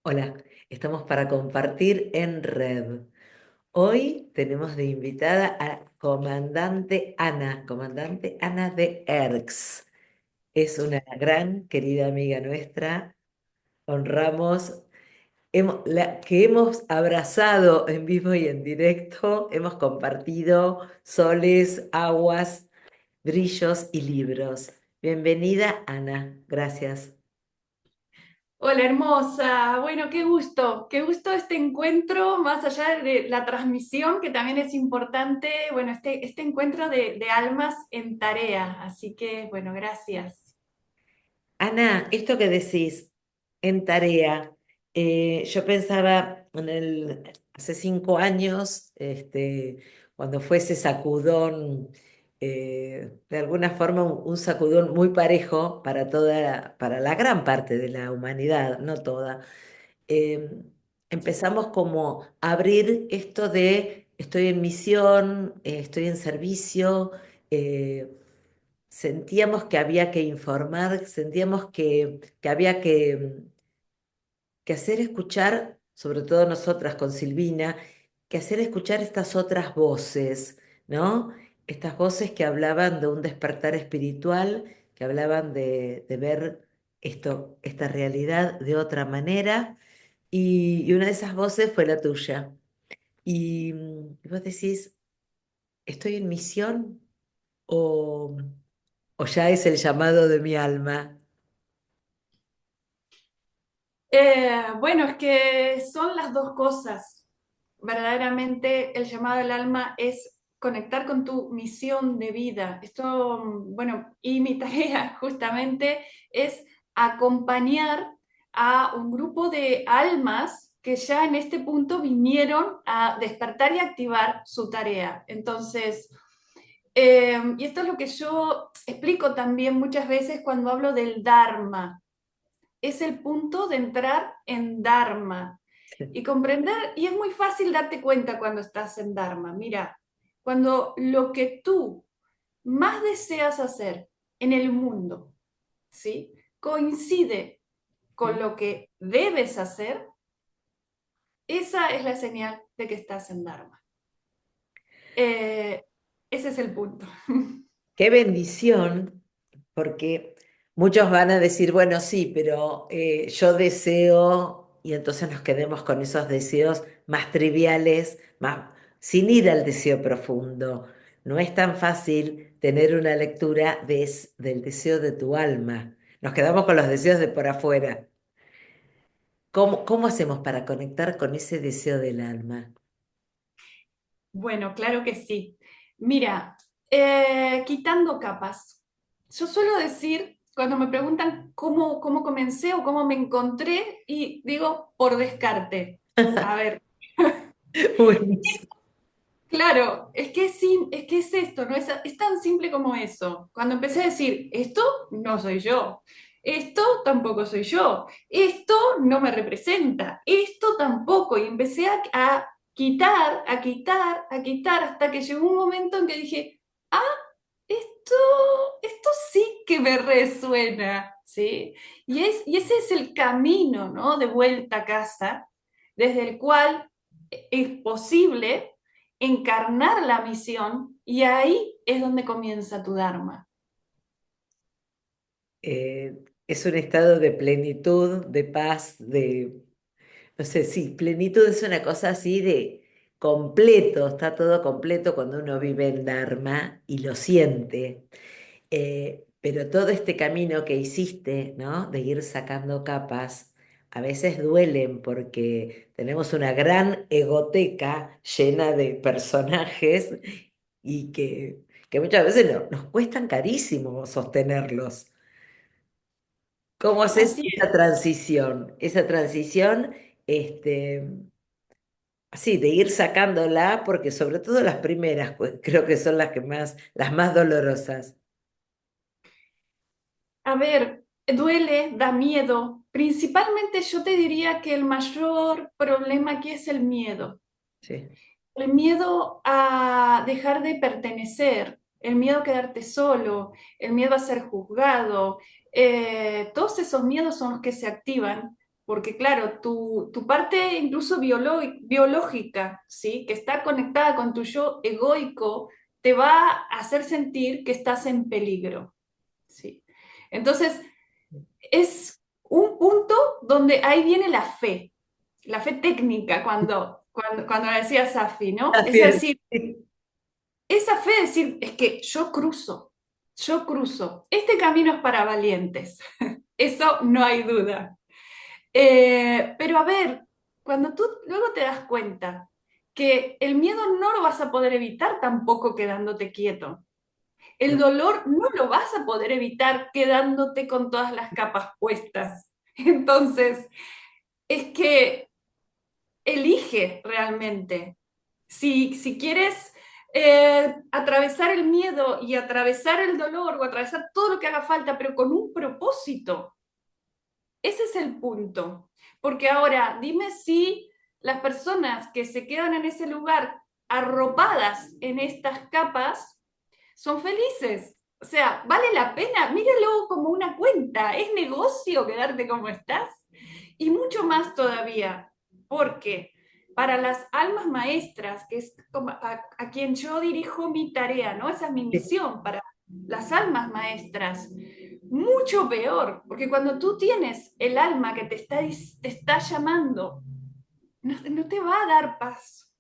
Hola, estamos para compartir en red. Hoy tenemos de invitada a Comandante Ana de Erx. Es una gran querida amiga nuestra. Honramos, que hemos abrazado en vivo y en directo, hemos compartido soles, aguas, brillos y libros. Bienvenida, Ana. Gracias. Hola hermosa, bueno, qué gusto este encuentro, más allá de la transmisión, que también es importante, bueno, este encuentro de almas en tarea, así que bueno, gracias. Ana, esto que decís en tarea, yo pensaba hace 5 años, cuando fue ese sacudón, de alguna forma un sacudón muy parejo para la gran parte de la humanidad, no toda. eh, Empezamos como a abrir esto de estoy en misión, estoy en servicio. eh, Sentíamos que había que informar, sentíamos que había que hacer escuchar, sobre todo nosotras con Silvina, que hacer escuchar estas otras voces, ¿no? Estas voces que hablaban de un despertar espiritual, que hablaban de ver esta realidad de otra manera, y una de esas voces fue la tuya. Y vos decís, ¿estoy en misión o, o ya es el llamado de mi alma? Bueno, es que son las dos cosas. Verdaderamente el llamado del alma es conectar con tu misión de vida. Esto, bueno, y mi tarea justamente es acompañar a un grupo de almas que ya en este punto vinieron a despertar y activar su tarea. Entonces, y esto es lo que yo explico también muchas veces cuando hablo del Dharma. Es el punto de entrar en Dharma y comprender, y es muy fácil darte cuenta cuando estás en Dharma. Mira, cuando lo que tú más deseas hacer en el mundo, ¿sí? Coincide con lo que debes hacer, esa es la señal de que estás en Dharma. Eh, Ese es el punto. Qué bendición, porque muchos van a decir, bueno, sí, pero yo deseo, y entonces nos quedemos con esos deseos más triviales, sin ir al deseo profundo. No es tan fácil tener una lectura del deseo de tu alma. Nos quedamos con los deseos de por afuera. ¿Cómo hacemos para conectar con ese deseo del alma? Bueno, claro que sí. Mira, quitando capas. Yo suelo decir, cuando me preguntan cómo comencé o cómo me encontré, y digo por descarte. A ver, Buenísimo. claro, es que es esto, ¿no? Es tan simple como eso. Cuando empecé a decir, esto no soy yo, esto tampoco soy yo, esto no me representa, esto tampoco, y empecé a quitar, a quitar, a quitar, hasta que llegó un momento en que dije, ah, esto, esto sí que me resuena, ¿sí? Y ese es el camino, ¿no? De vuelta a casa, desde el cual es posible encarnar la misión y ahí es donde comienza tu Dharma. Es un estado de plenitud, de paz, no sé, sí, plenitud es una cosa así de completo, está todo completo cuando uno vive en Dharma y lo siente. Pero todo este camino que hiciste, ¿no? De ir sacando capas, a veces duelen porque tenemos una gran egoteca llena de personajes y que muchas veces nos cuestan carísimo sostenerlos. ¿Cómo haces Así esa transición? Esa transición, este, así, de ir sacándola, porque sobre todo las primeras, pues, creo que son las más dolorosas. a ver, duele, da miedo. Principalmente yo te diría que el mayor problema aquí es el miedo. Sí. El miedo a dejar de pertenecer, el miedo a quedarte solo, el miedo a ser juzgado. Todos esos miedos son los que se activan porque claro, tu parte incluso biológica, ¿sí? Que está conectada con tu yo egoico, te va a hacer sentir que estás en peligro, ¿sí? Entonces, es un punto donde ahí viene la fe técnica, cuando decía Safi, ¿no? Así Es es. decir, esa fe es decir, es que yo cruzo, este camino es para valientes, eso no hay duda. Pero a ver, cuando tú luego te das cuenta que el miedo no lo vas a poder evitar tampoco quedándote quieto. El dolor no lo vas a poder evitar quedándote con todas las capas puestas. Entonces, es que elige realmente. Si quieres atravesar el miedo y atravesar el dolor o atravesar todo lo que haga falta, pero con un propósito, ese es el punto. Porque ahora, dime si las personas que se quedan en ese lugar arropadas en estas capas son felices. O sea, vale la pena, míralo como una cuenta, es negocio quedarte como estás. Y mucho más todavía, porque para las almas maestras, que es a quien yo dirijo mi tarea, ¿no? Esa es mi misión para las almas maestras. Mucho peor, porque cuando tú tienes el alma que te está llamando, no te va a dar paz,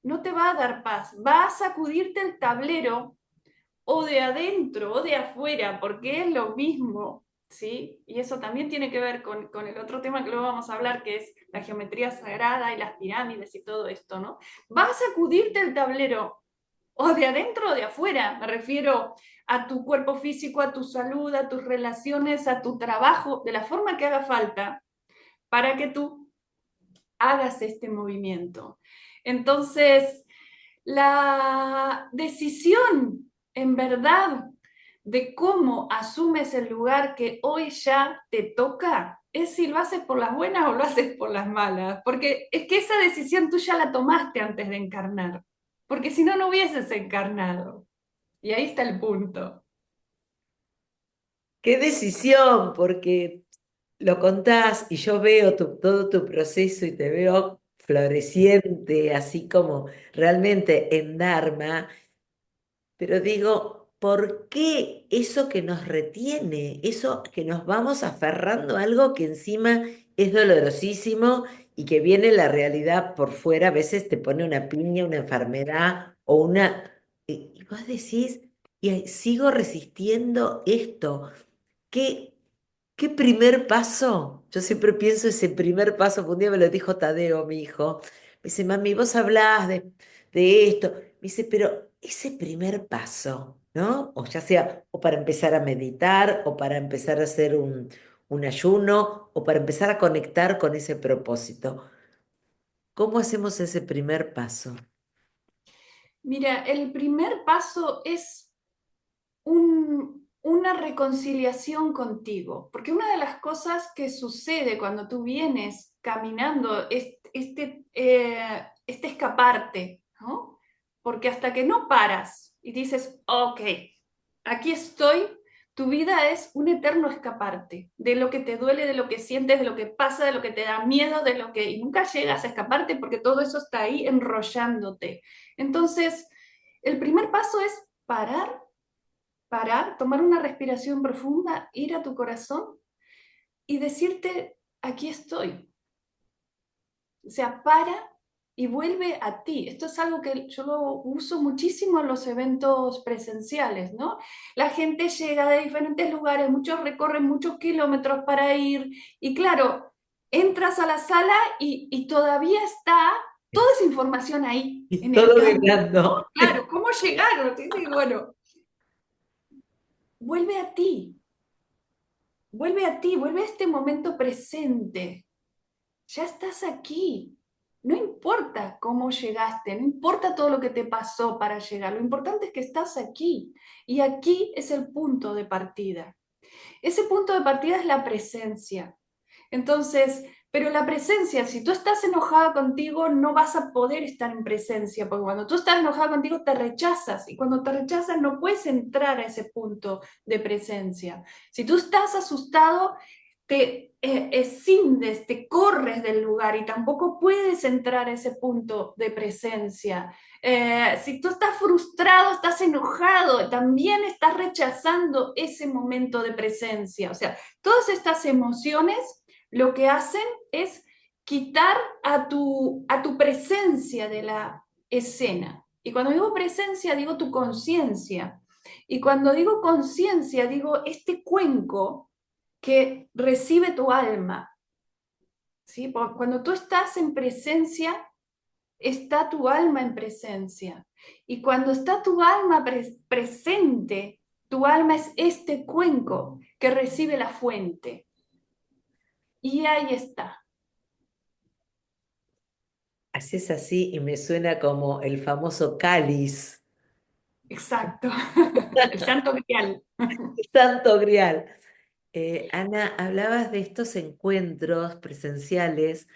no te va a dar paz, va a sacudirte el tablero o de adentro o de afuera, porque es lo mismo, ¿sí? Y eso también tiene que ver con el otro tema que luego vamos a hablar, que es la geometría sagrada y las pirámides y todo esto, ¿no? Va a sacudirte el tablero o de adentro o de afuera, me refiero a tu cuerpo físico, a tu salud, a tus relaciones, a tu trabajo, de la forma que haga falta para que tú hagas este movimiento. Entonces, la decisión, en verdad, de cómo asumes el lugar que hoy ya te toca, es si lo haces por las buenas o lo haces por las malas. Porque es que esa decisión tú ya la tomaste antes de encarnar. Porque si no, no hubieses encarnado. Y ahí está el punto. Qué decisión, porque lo contás y yo veo todo tu proceso y te veo floreciente, así como realmente en Dharma, pero digo, ¿por qué eso que nos retiene, eso que nos vamos aferrando a algo que encima es dolorosísimo y que viene la realidad por fuera, a veces te pone una piña, una enfermedad o una... Y vos decís, y sigo resistiendo esto. ¿Qué, qué primer paso? Yo siempre pienso ese primer paso, que un día me lo dijo Tadeo, mi hijo. Me dice, mami, vos hablás de esto. Me dice, pero ese primer paso, ¿no? O ya sea, o para empezar a meditar, o para empezar a hacer un ayuno, o para empezar a conectar con ese propósito. ¿Cómo hacemos ese primer paso? Mira, el primer paso es una reconciliación contigo, porque una de las cosas que sucede cuando tú vienes caminando es este escaparte, ¿no? Porque hasta que no paras y dices, ok, aquí estoy, tu vida es un eterno escaparte de lo que te duele, de lo que sientes, de lo que pasa, de lo que te da miedo, de lo que... Y nunca llegas a escaparte porque todo eso está ahí enrollándote. Entonces, el primer paso es parar, tomar una respiración profunda, ir a tu corazón y decirte, aquí estoy. O sea, para y vuelve a ti. Esto es algo que yo lo uso muchísimo en los eventos presenciales, ¿no? La gente llega de diferentes lugares, muchos recorren muchos kilómetros para ir y claro, entras a la sala y todavía está toda esa información ahí, Y en el todo camino, vibrando. ¿no? Claro, ¿cómo llegaron? Y bueno, vuelve a ti, vuelve a ti, vuelve a este momento presente. Ya estás aquí. No importa cómo llegaste, no importa todo lo que te pasó para llegar, lo importante es que estás aquí. Y aquí es el punto de partida. Ese punto de partida es la presencia. Entonces, pero la presencia, si tú estás enojada contigo, no vas a poder estar en presencia, porque cuando tú estás enojada contigo te rechazas y cuando te rechazas no puedes entrar a ese punto de presencia. Si tú estás asustado, te escindes, te corres del lugar y tampoco puedes entrar a ese punto de presencia. Si tú estás frustrado, estás enojado, también estás rechazando ese momento de presencia. O sea, todas estas emociones lo que hacen es quitar a tu presencia de la escena. Y cuando digo presencia, digo tu conciencia. Y cuando digo conciencia, digo este cuenco que recibe tu alma. ¿Sí? Cuando tú estás en presencia, está tu alma en presencia. Y cuando está tu alma presente, tu alma es este cuenco que recibe la fuente. Y ahí está. Haces así y me suena como el famoso cáliz, Exacto. El santo grial. Santo Grial. Ana, hablabas de estos encuentros presenciales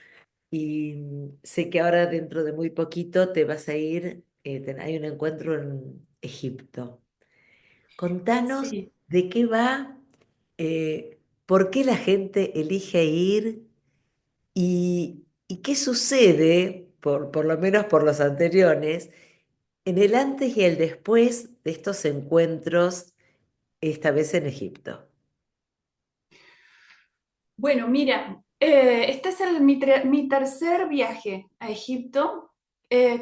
y sé que ahora dentro de muy poquito te vas a ir, hay un encuentro en Egipto. Contanos Sí. de qué va, por qué la gente elige ir y qué sucede, por lo menos por los anteriores, en el antes y el después de estos encuentros, esta vez en Egipto. Bueno, mira, este es mi tercer viaje a Egipto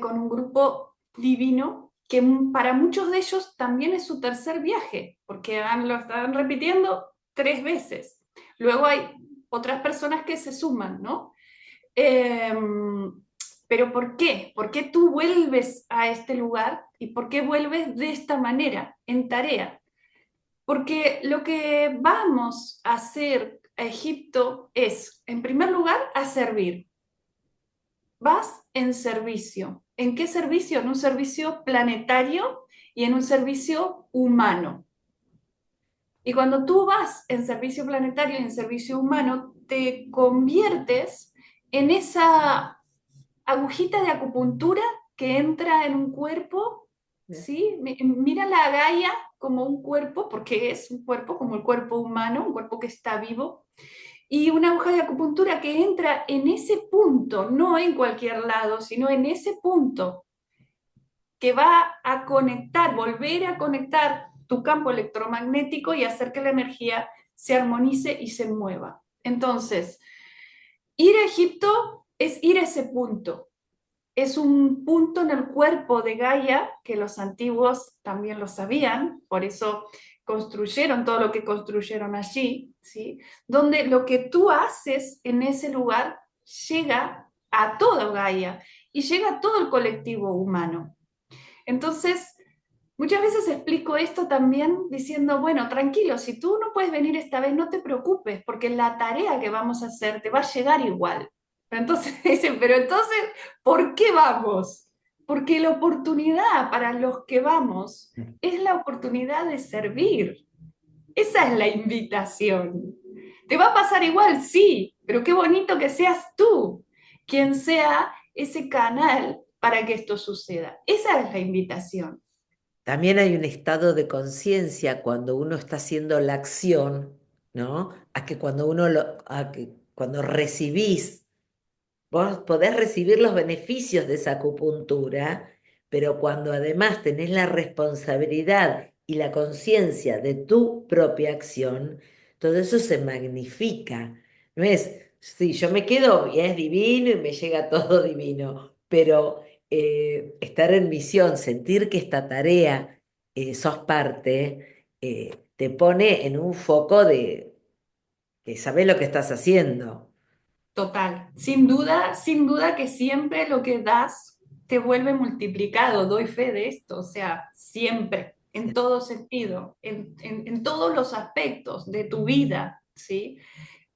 con un grupo divino que para muchos de ellos también es su tercer viaje, porque lo están repitiendo 3 veces. Luego hay otras personas que se suman, ¿no? Eh, pero ¿por qué? ¿Por qué tú vuelves a este lugar y por qué vuelves de esta manera, en tarea? Porque lo que vamos a hacer a Egipto es, en primer lugar, a servir. Vas en servicio. ¿En qué servicio? En un servicio planetario y en un servicio humano. Y cuando tú vas en servicio planetario y en servicio humano, te conviertes en esa agujita de acupuntura que entra en un cuerpo, ¿sí? Mira la Gaia como un cuerpo, porque es un cuerpo como el cuerpo humano, un cuerpo que está vivo, y una aguja de acupuntura que entra en ese punto, no en cualquier lado, sino en ese punto que va a conectar, volver a conectar tu campo electromagnético y hacer que la energía se armonice y se mueva. Entonces, ir a Egipto es ir a ese punto, es un punto en el cuerpo de Gaia que los antiguos también lo sabían, por eso construyeron todo lo que construyeron allí, ¿sí? Donde lo que tú haces en ese lugar llega a toda Gaia y llega a todo el colectivo humano. Entonces, muchas veces explico esto también diciendo, bueno, tranquilo, si tú no puedes venir esta vez, no te preocupes, porque la tarea que vamos a hacer te va a llegar igual. Pero entonces dicen, pero entonces, ¿por qué vamos? Porque la oportunidad para los que vamos es la oportunidad de servir. Esa es la invitación. ¿Te va a pasar igual? Sí, pero qué bonito que seas tú quien sea ese canal para que esto suceda. Esa es la invitación. También hay un estado de conciencia cuando uno está haciendo la acción, ¿no? A que cuando a que cuando recibís. Vos podés recibir los beneficios de esa acupuntura, pero cuando además tenés la responsabilidad y la conciencia de tu propia acción, todo eso se magnifica. No es, sí, yo me quedo y es divino y me llega todo divino, pero estar en misión, sentir que esta tarea sos parte, te pone en un foco de que sabés lo que estás haciendo. Total, sin duda que siempre lo que das te vuelve multiplicado, doy fe de esto, o sea, siempre, en todo sentido, en todos los aspectos de tu vida, ¿sí?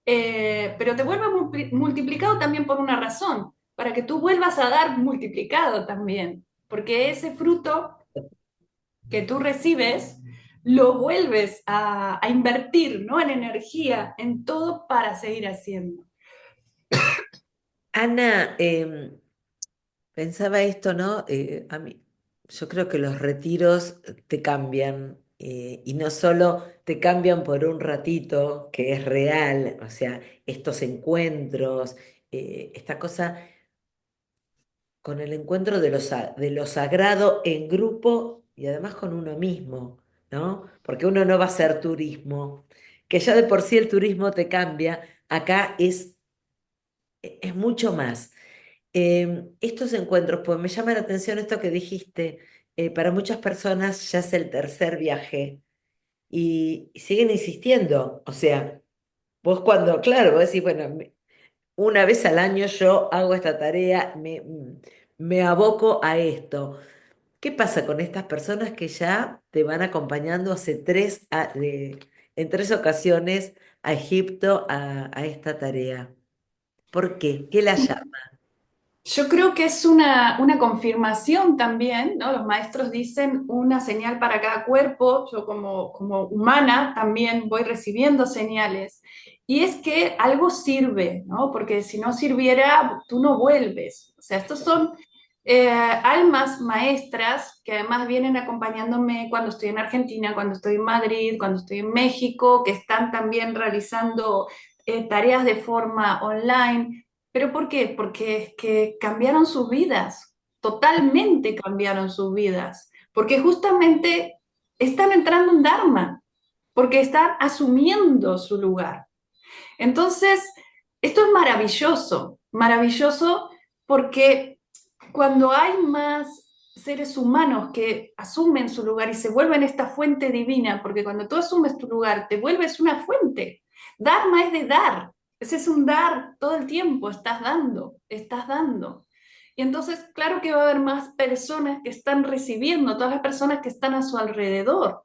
Pero te vuelve multiplicado también por una razón, para que tú vuelvas a dar multiplicado también, porque ese fruto que tú recibes lo vuelves a invertir, ¿no? En energía, en todo para seguir haciendo. Ana, pensaba esto, ¿no? A mí, yo creo que los retiros te cambian. Y no solo te cambian por un ratito, que es real, o sea, estos encuentros, esta cosa con el encuentro de lo sagrado en grupo y además con uno mismo, ¿no? Porque uno no va a hacer turismo, que ya de por sí el turismo te cambia, acá es mucho más. Estos encuentros, pues me llama la atención esto que dijiste, para muchas personas ya es el tercer viaje y siguen insistiendo, o sea, vos cuando, claro, vos decís, bueno, una vez al año yo hago esta tarea, me aboco a esto. ¿Qué pasa con estas personas que ya te van acompañando en tres ocasiones a Egipto a esta tarea? ¿Por qué? ¿Qué la llama? Yo creo que es una confirmación también, ¿no? Los maestros dicen una señal para cada cuerpo, yo como humana también voy recibiendo señales. Y es que algo sirve, ¿no? Porque si no sirviera, tú no vuelves. O sea, estos son almas maestras que además vienen acompañándome cuando estoy en Argentina, cuando estoy en Madrid, cuando estoy en México, que están también realizando tareas de forma online. ¿Pero por qué? Porque es que cambiaron sus vidas, totalmente cambiaron sus vidas, porque justamente están entrando en Dharma, porque están asumiendo su lugar. Entonces, esto es maravilloso, maravilloso porque cuando hay más seres humanos que asumen su lugar y se vuelven esta fuente divina, porque cuando tú asumes tu lugar, te vuelves una fuente. Dharma es de dar, ese es un dar todo el tiempo, estás dando, estás dando. Y entonces, claro que va a haber más personas que están recibiendo, todas las personas que están a su alrededor.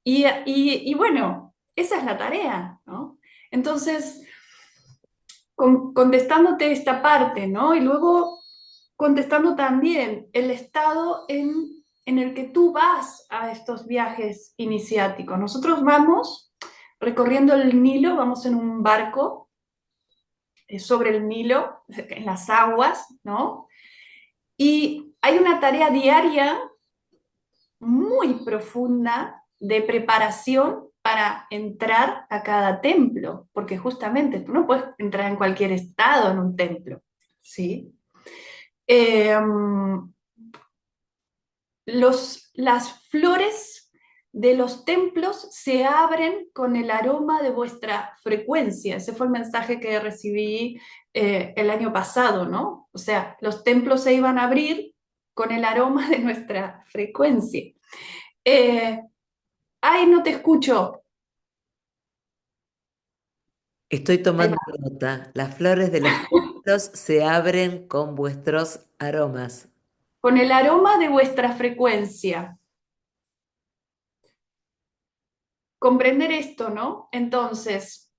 Y bueno, esa es la tarea, ¿no? Entonces, contestándote esta parte, ¿no? Y luego contestando también el estado en el que tú vas a estos viajes iniciáticos. Nosotros vamos recorriendo el Nilo, vamos en un barco sobre el Nilo, en las aguas, ¿no? Y hay una tarea diaria muy profunda de preparación para entrar a cada templo, porque justamente tú no puedes entrar en cualquier estado en un templo, ¿sí? Eh, las flores de los templos se abren con el aroma de vuestra frecuencia. Ese fue el mensaje que recibí el año pasado, ¿no? O sea, los templos se iban a abrir con el aroma de nuestra frecuencia. Eh, Ay, no te escucho. Estoy Ahí tomando va. nota. Las flores de los templos se abren con vuestros aromas. Con el aroma de vuestra frecuencia. Comprender esto, ¿no? Entonces,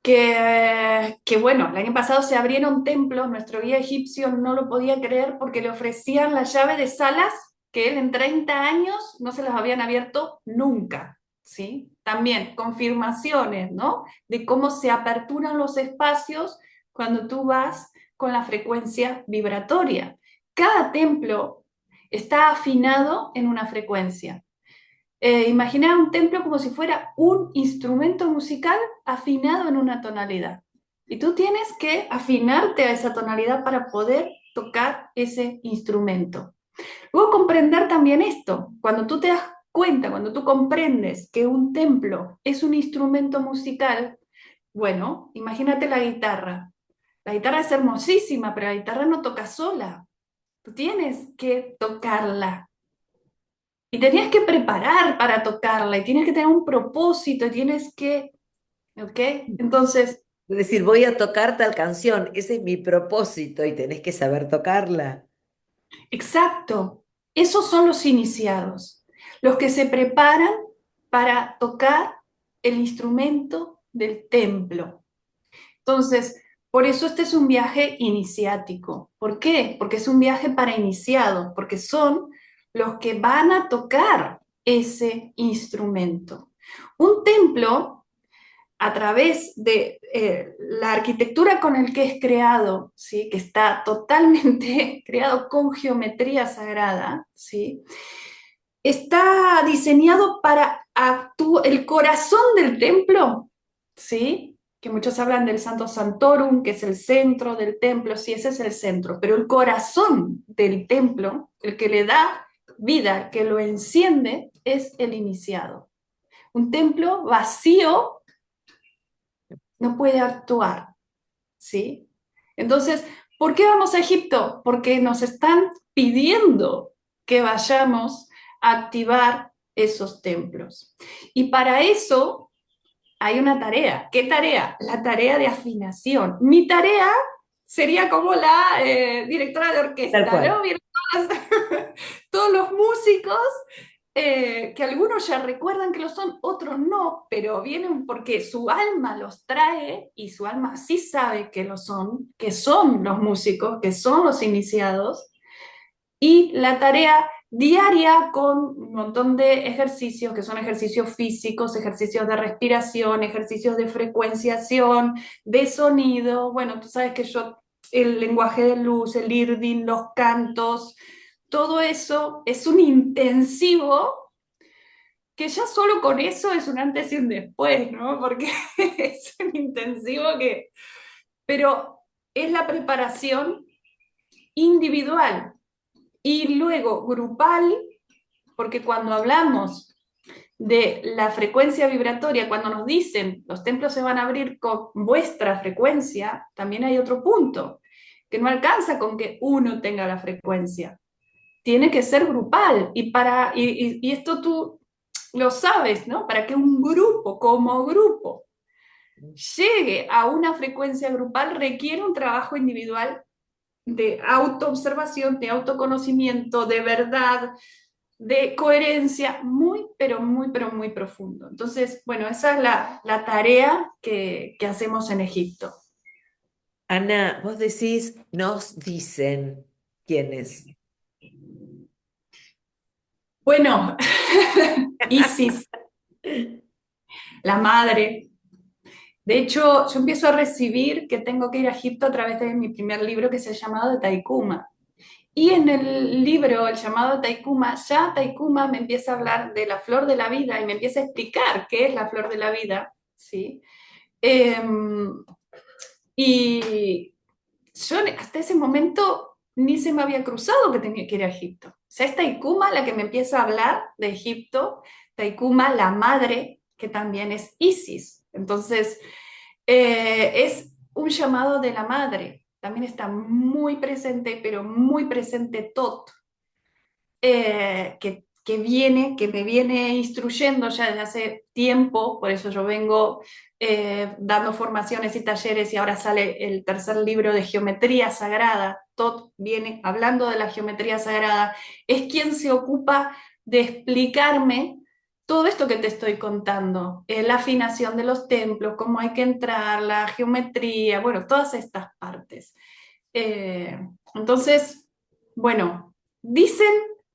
que bueno, el año pasado se abrieron templos, nuestro guía egipcio no lo podía creer porque le ofrecían la llave de salas que él en 30 años no se las habían abierto nunca, ¿sí? También confirmaciones, ¿no? De cómo se aperturan los espacios cuando tú vas con la frecuencia vibratoria. Cada templo está afinado en una frecuencia. Imaginar un templo como si fuera un instrumento musical afinado en una tonalidad. Y tú tienes que afinarte a esa tonalidad para poder tocar ese instrumento. Luego comprender también esto. Cuando tú te das cuenta, cuando tú comprendes que un templo es un instrumento musical, bueno, imagínate la guitarra. La guitarra es hermosísima, pero la guitarra no toca sola. Tú tienes que tocarla. Y tenías que preparar para tocarla, y tienes que tener un propósito, y tienes que, ¿ok? Entonces, Es decir, voy a tocar tal canción, ese es mi propósito y tenés que saber tocarla. exacto, esos son los iniciados, los que se preparan para tocar el instrumento del templo. Entonces, por eso este es un viaje iniciático. ¿Por qué? Porque es un viaje para iniciados, porque son los que van a tocar ese instrumento. Un templo a través de la arquitectura con el que es creado, ¿sí? Que está totalmente creado con geometría sagrada, ¿sí? está diseñado para el corazón del templo, ¿sí? Que muchos hablan del Santo Santorum, que es el centro del templo, sí, ese es el centro, pero el corazón del templo, el que le da vida, que lo enciende, es el iniciado. Un templo vacío no puede actuar, ¿sí? Entonces, ¿por qué vamos a Egipto? Porque nos están pidiendo que vayamos a activar esos templos. Y para eso hay una tarea. ¿Qué tarea? La tarea de afinación. Mi tarea sería como la directora de Tal orquesta, cual. ¿no? Vienen todos los músicos, que algunos ya recuerdan que lo son, otros no, pero vienen porque su alma los trae y su alma sí sabe que son los músicos, que son los iniciados, y la tarea diaria con un montón de ejercicios, que son ejercicios físicos, ejercicios de respiración, ejercicios de frecuenciación, de sonido. Bueno, tú sabes que yo, el lenguaje de luz, el irdin, los cantos, todo eso es un intensivo que ya solo con eso es un antes y un después, ¿no? Porque es un intensivo que... Pero es la preparación individual y luego grupal, porque cuando hablamos de la frecuencia vibratoria, cuando nos dicen los templos se van a abrir con vuestra frecuencia, también hay otro punto, que no alcanza con que uno tenga la frecuencia, tiene que ser grupal. Y esto tú lo sabes, ¿no? Para que un grupo, como grupo, llegue a una frecuencia grupal, requiere un trabajo individual de autoobservación, de autoconocimiento, de verdad, de coherencia muy, pero muy profundo. Entonces, bueno, esa es la tarea que hacemos en Egipto. Ana, vos decís, nos dicen quiénes. Bueno, Isis, la madre. De hecho, yo empiezo a recibir que tengo que ir a Egipto a través de mi primer libro que se ha llamado de Taikuma. Y en el libro, el llamado Taikuma, ya Taikuma me empieza a hablar de la flor de la vida y me empieza a explicar qué es la flor de la vida, ¿sí? Eh, y yo hasta ese momento ni se me había cruzado que tenía que ir a Egipto. O sea, es Taikuma la que me empieza a hablar de Egipto, Taikuma la madre, que también es Isis. Entonces, es un llamado de la madre. También está muy presente, pero muy presente Tot, que me viene instruyendo ya desde hace tiempo, por eso yo vengo dando formaciones y talleres y ahora sale el tercer libro de geometría sagrada. Tot viene hablando de la geometría sagrada, es quien se ocupa de explicarme todo esto que te estoy contando, la afinación de los templos, cómo hay que entrar, la geometría, bueno, todas estas partes. Eh, entonces, bueno, dicen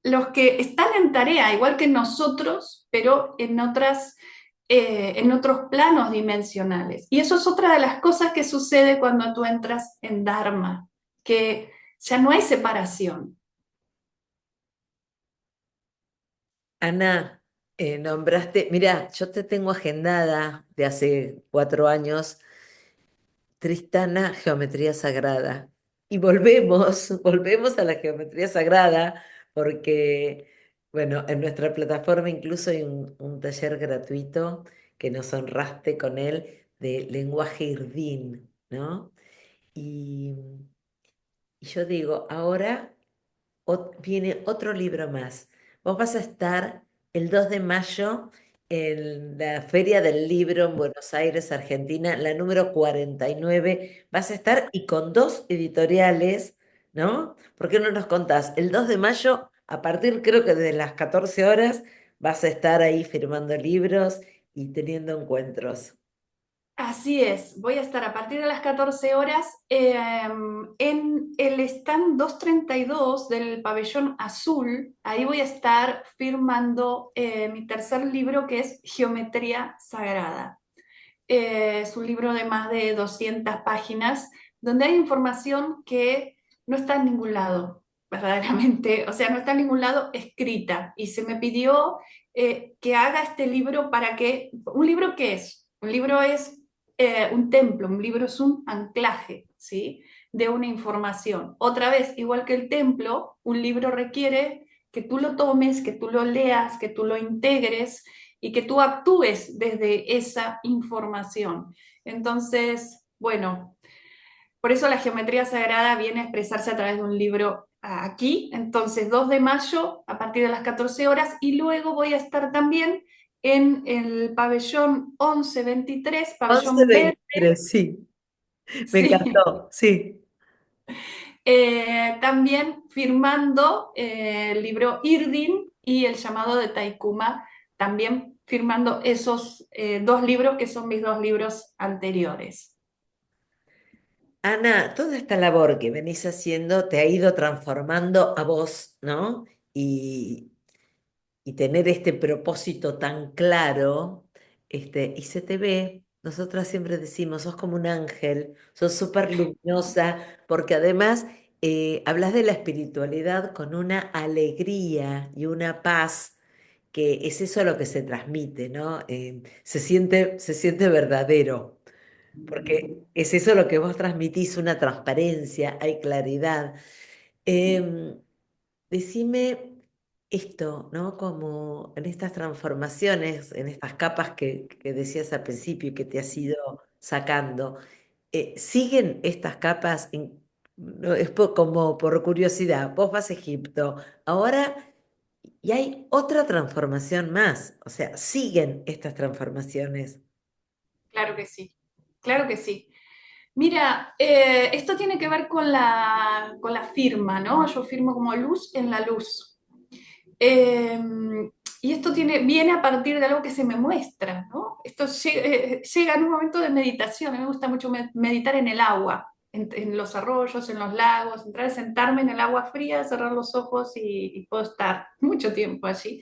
los que están en tarea, igual que nosotros, pero en otros planos dimensionales. Y eso es otra de las cosas que sucede cuando tú entras en Dharma, que ya no hay separación. Ana, nombraste, mira, yo te tengo agendada de hace 4 años, Tristana, Geometría Sagrada. Y volvemos, volvemos a la Geometría Sagrada, porque, bueno, en nuestra plataforma incluso hay un taller gratuito que nos honraste con él de lenguaje irdín, ¿no? Y, y yo digo, ahora viene otro libro más. Vos vas a estar el 2 de mayo en la Feria del Libro en Buenos Aires, Argentina, la número 49. Vas a estar y con dos editoriales, ¿no? ¿Por qué no nos contás? El 2 de mayo, a partir creo que de las 14 horas, vas a estar ahí firmando libros y teniendo encuentros. Así es, voy a estar a partir de las 14 horas en el stand 232 del pabellón azul. Ahí voy a estar firmando mi tercer libro que es Geometría Sagrada. Es un libro de más de 200 páginas donde hay información que no está en ningún lado. verdaderamente, o sea, no está en ningún lado escrita. Y se me pidió que haga este libro para que, ¿un libro qué es? Un libro es un templo, un libro es un anclaje, ¿sí? De una información. Otra vez, igual que el templo, un libro requiere que tú lo tomes, que tú lo leas, que tú lo integres y que tú actúes desde esa información. Entonces, bueno, por eso la geometría sagrada viene a expresarse a través de un libro aquí, entonces 2 de mayo a partir de las 14 horas y luego voy a estar también en el pabellón 1123, once pabellón verde, veintitrés sí, me sí, encantó, sí. también firmando el libro Irdin y el llamado de Taikuma, también firmando esos 2 libros que son mis 2 libros anteriores. Ana, toda esta labor que venís haciendo te ha ido transformando a vos, ¿no? Y tener este propósito tan claro, y se te ve, nosotras siempre decimos, sos como un ángel, sos súper luminosa, porque además hablas de la espiritualidad con una alegría y una paz, que es eso lo que se transmite, ¿no? Se siente verdadero. Porque es eso lo que vos transmitís, una transparencia, hay claridad. Em, Decime esto, ¿no? Como en estas transformaciones, en estas capas que decías al principio y que te has ido sacando, ¿siguen estas capas? No, es como por curiosidad, vos vas a Egipto, ahora y hay otra transformación más, o sea, siguen estas transformaciones. Claro que sí, claro que sí. Mira, esto tiene que ver con la firma, ¿no? Yo firmo como luz en la luz. Eh, y esto viene a partir de algo que se me muestra, ¿no? Esto llega en un momento de meditación. A mí me gusta mucho meditar en el agua, en los arroyos, en los lagos, entrar, sentarme en el agua fría, cerrar los ojos y puedo estar mucho tiempo allí.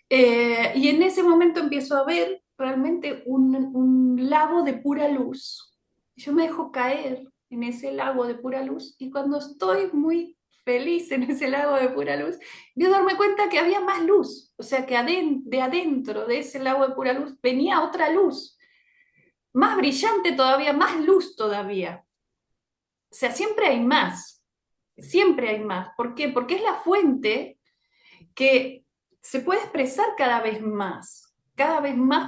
Y en ese momento empiezo a ver realmente un lago de pura luz. Yo me dejo caer en ese lago de pura luz y cuando estoy muy feliz en ese lago de pura luz, voy a darme cuenta que había más luz, o sea que de adentro de ese lago de pura luz venía otra luz, más brillante todavía, más luz todavía. O sea, siempre hay más. ¿Por qué? Porque es la fuente que se puede expresar cada vez más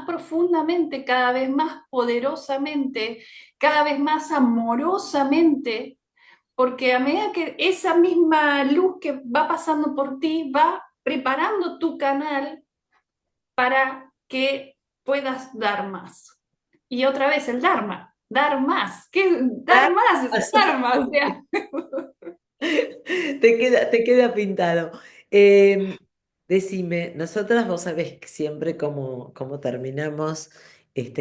profundamente, cada vez más poderosamente, cada vez más amorosamente, porque a medida que esa misma luz que va pasando por ti va preparando tu canal para que puedas dar más. Y otra vez el Dharma, dar más, ¿qué? Dar más es el Dharma, o sea. Te queda pintado. Eh, Decime, nosotras vos sabés que siempre como terminamos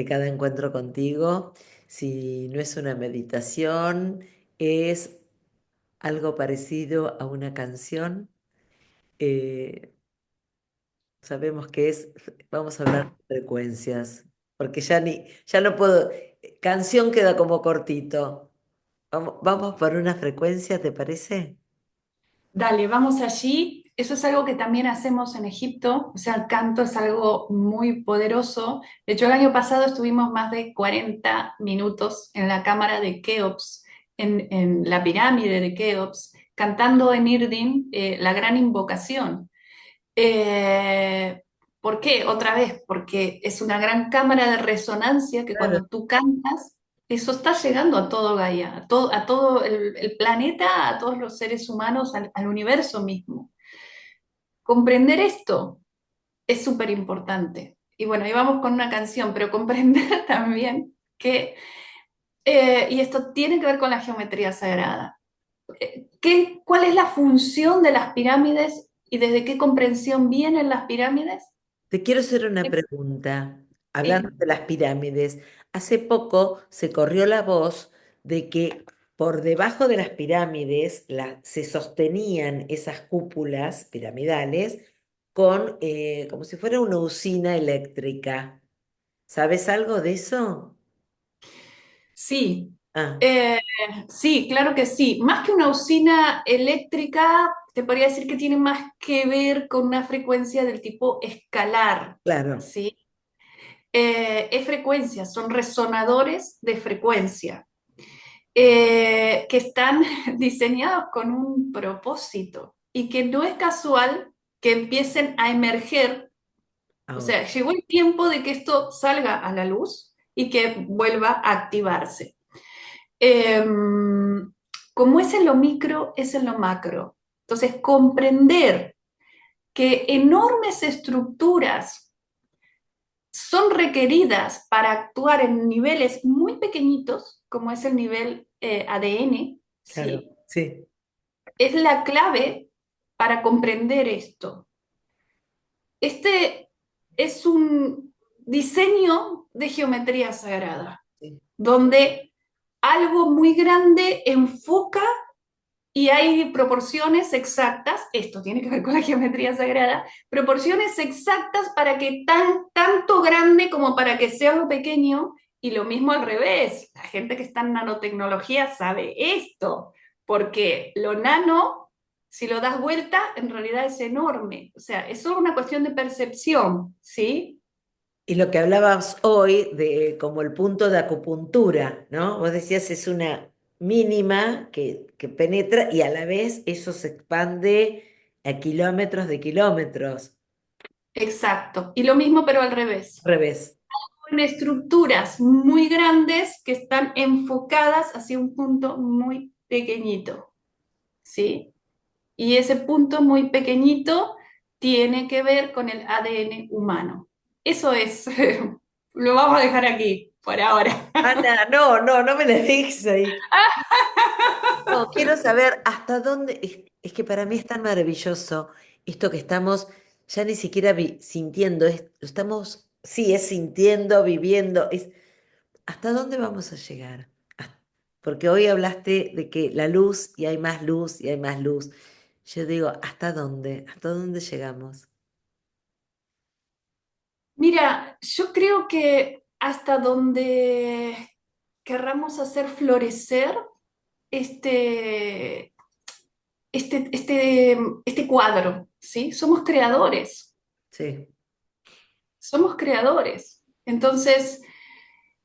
cada encuentro contigo, si no es una meditación, es algo parecido a una canción. eh, Sabemos que vamos a hablar de frecuencias, porque ya no puedo, canción queda como cortito. Vamos por una frecuencia, ¿te parece? Dale, vamos allí. Eso es algo que también hacemos en Egipto, o sea, el canto es algo muy poderoso. De hecho, el año pasado estuvimos más de 40 minutos en la cámara de Keops, en la pirámide de Keops, cantando en Irdin la gran invocación. Eh, ¿Por qué? Otra vez, porque es una gran cámara de resonancia que Claro. cuando tú cantas, eso está llegando a todo Gaia, a todo el planeta, a todos los seres humanos, al universo mismo. Comprender esto es súper importante. Y bueno, ahí vamos con una canción, pero comprender también que, y esto tiene que ver con la geometría sagrada, ¿cuál es la función de las pirámides y desde qué comprensión vienen las pirámides? Te quiero hacer una pregunta, hablando Sí. de las pirámides. Hace poco se corrió la voz de que por debajo de las pirámides se sostenían esas cúpulas piramidales con como si fuera una usina eléctrica. ¿Sabes algo de eso? Sí, Ah, eh, sí, claro que sí. Más que una usina eléctrica, te podría decir que tiene más que ver con una frecuencia del tipo escalar, Claro, ¿sí? Es frecuencia, son resonadores de frecuencia que están diseñados con un propósito y que no es casual que empiecen a emerger. O ahora, sea, llegó el tiempo de que esto salga a la luz y que vuelva a activarse. Eh, como es en lo micro, es en lo macro. Entonces, comprender que enormes estructuras son requeridas para actuar en niveles muy pequeñitos, como es el nivel ADN, claro, ¿sí? sí. Es la clave para comprender esto. Este es un diseño de geometría sagrada, Sí. donde algo muy grande enfoca y hay proporciones exactas, esto tiene que ver con la geometría sagrada, proporciones exactas para que tanto grande como para que sea algo pequeño, y lo mismo al revés. La gente que está en nanotecnología sabe esto, porque lo nano, si lo das vuelta, en realidad es enorme. O sea, es solo una cuestión de percepción, ¿sí? Y lo que hablabas hoy de como el punto de acupuntura, ¿no? Vos decías es una mínima que penetra y a la vez eso se expande a kilómetros de kilómetros. Exacto. Y lo mismo, pero al revés. Al revés. En estructuras muy grandes que están enfocadas hacia un punto muy pequeñito, ¿sí? Y ese punto muy pequeñito tiene que ver con el ADN humano. Eso es, lo vamos a dejar aquí por ahora. Ana, no, no, no me la dejes ahí. No, quiero saber hasta dónde. Es que para mí es tan maravilloso esto que estamos ya ni siquiera sintiendo, lo estamos, sí, es sintiendo, viviendo, es hasta dónde vamos a llegar. Porque hoy hablaste de que la luz y hay más luz y hay más luz. Yo digo, ¿hasta dónde llegamos? Mira, yo creo que hasta donde querramos hacer florecer este, este cuadro, ¿sí? Sí. Somos creadores. Entonces,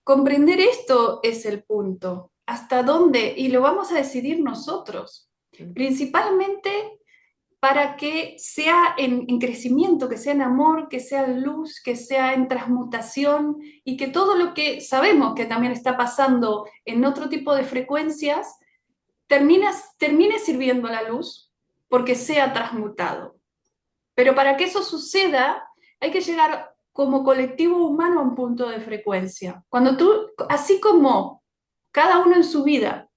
comprender esto es el punto. ¿Hasta dónde? Y lo vamos a decidir nosotros. Principalmente para que sea en crecimiento, que sea en amor, que sea en luz, que sea en transmutación y que todo lo que sabemos que también está pasando en otro tipo de frecuencias termine sirviendo a la luz porque sea transmutado. Pero para que eso suceda, hay que llegar como colectivo humano a un punto de frecuencia. Cuando tú, así como cada uno en su vida,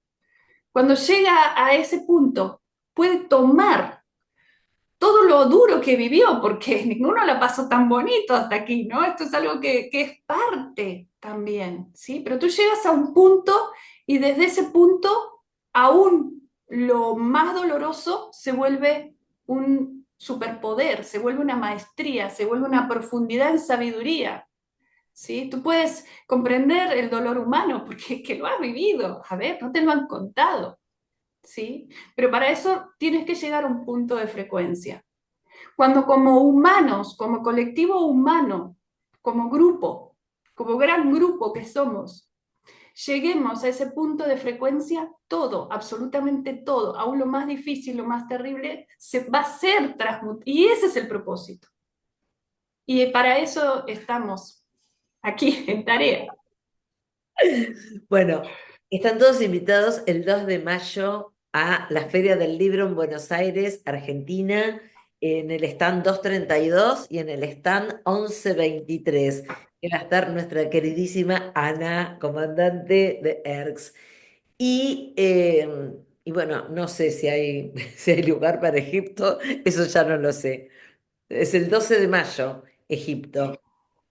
cuando llega a ese punto, puede tomar todo lo duro que vivió, porque ninguno la pasó tan bonito hasta aquí, ¿no? Esto es algo que es parte también, ¿sí? Pero tú llegas a un punto y desde ese punto, aún lo más doloroso se vuelve un superpoder, se vuelve una maestría, se vuelve una profundidad en sabiduría, ¿sí? Tú puedes comprender el dolor humano porque es que lo has vivido, a ver, no te lo han contado, ¿sí? Pero para eso tienes que llegar a un punto de frecuencia. Cuando como humanos, como colectivo humano, como grupo, como gran grupo que somos, lleguemos a ese punto de frecuencia, todo, absolutamente todo, aún lo más difícil, lo más terrible, se va a ser transmutado. Y ese es el propósito. Y para eso estamos aquí en tarea. Bueno, están todos invitados el 2 de mayo a la Feria del Libro en Buenos Aires, Argentina, en el stand 232 y en el stand 1123, que va a estar nuestra queridísima Ana, comandante de ERX. Y bueno, no sé si hay, si hay lugar para Egipto, eso ya no lo sé. Es el 12 de mayo, Egipto.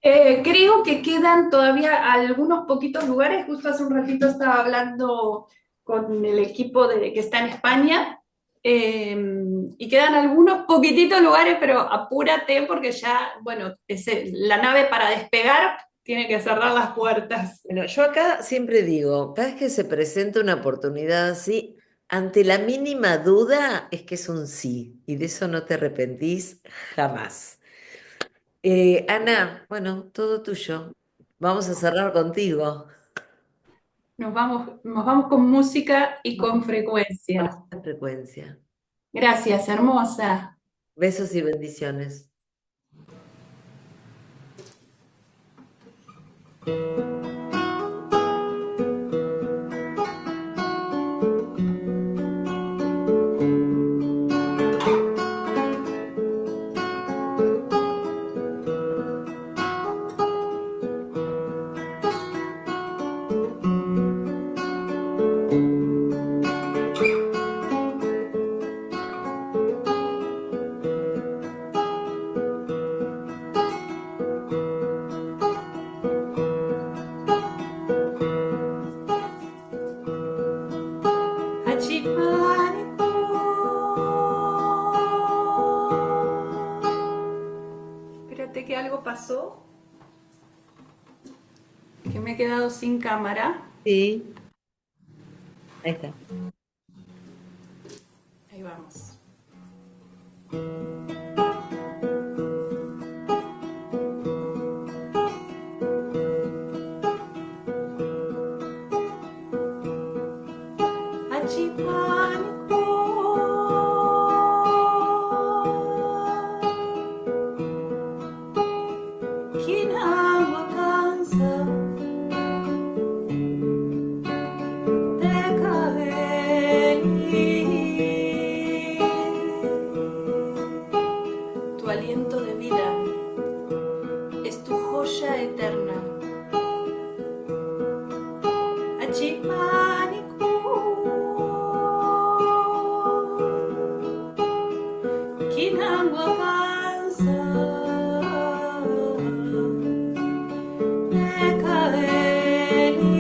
Creo que quedan todavía algunos poquitos lugares. Justo hace un ratito estaba hablando con el equipo que está en España eh, y quedan algunos poquititos lugares, pero apúrate porque ya, bueno, la nave para despegar tiene que cerrar las puertas. Bueno, yo acá siempre digo, cada vez que se presenta una oportunidad así, ante la mínima duda es que es un sí, y de eso no te arrepentís jamás. Ana, bueno, todo tuyo. Vamos a cerrar contigo. Nos vamos con música y con Con frecuencia. esta frecuencia. Gracias, hermosa. Besos y bendiciones. Achiparico. Espérate que algo pasó, que me he quedado sin cámara. Sí, ahí está. Ahí vamos. Achiparico. Quien agua cansa de caer. Tu aliento de vida es tu joya eterna. Achipanicu, kinangwa panza, nekaeli,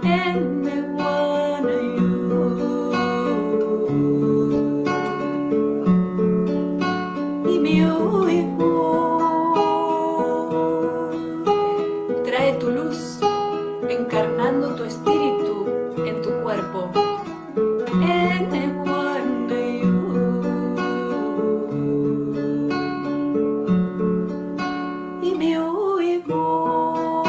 ene wana y mi oigo. Trae tu luz, encarnando tu espíritu en tu cuerpo. Y me oigo.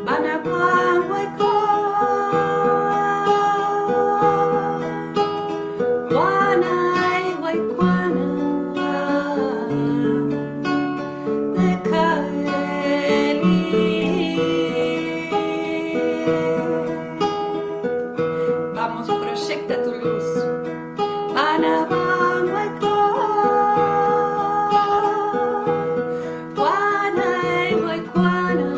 Banapaguayco, Guanayguaycuana, de Caeli. Vamos, proyecta tu luz. Banapaguayco, Guanayguaycuana.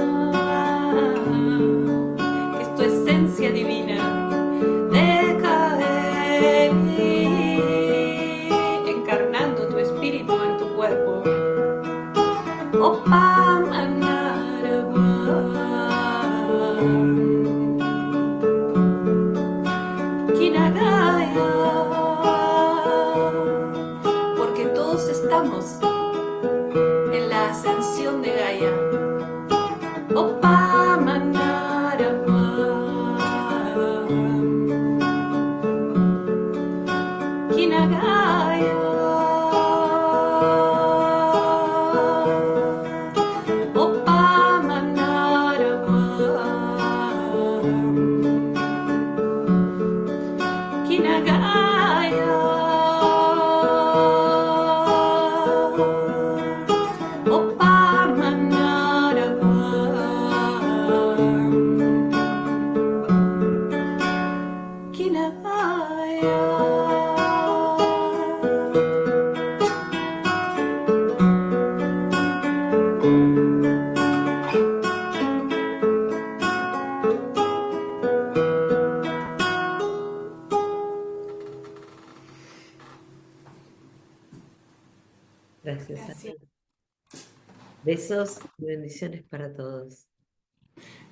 Besos y bendiciones para todos.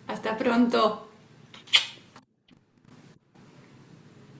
Hasta pronto.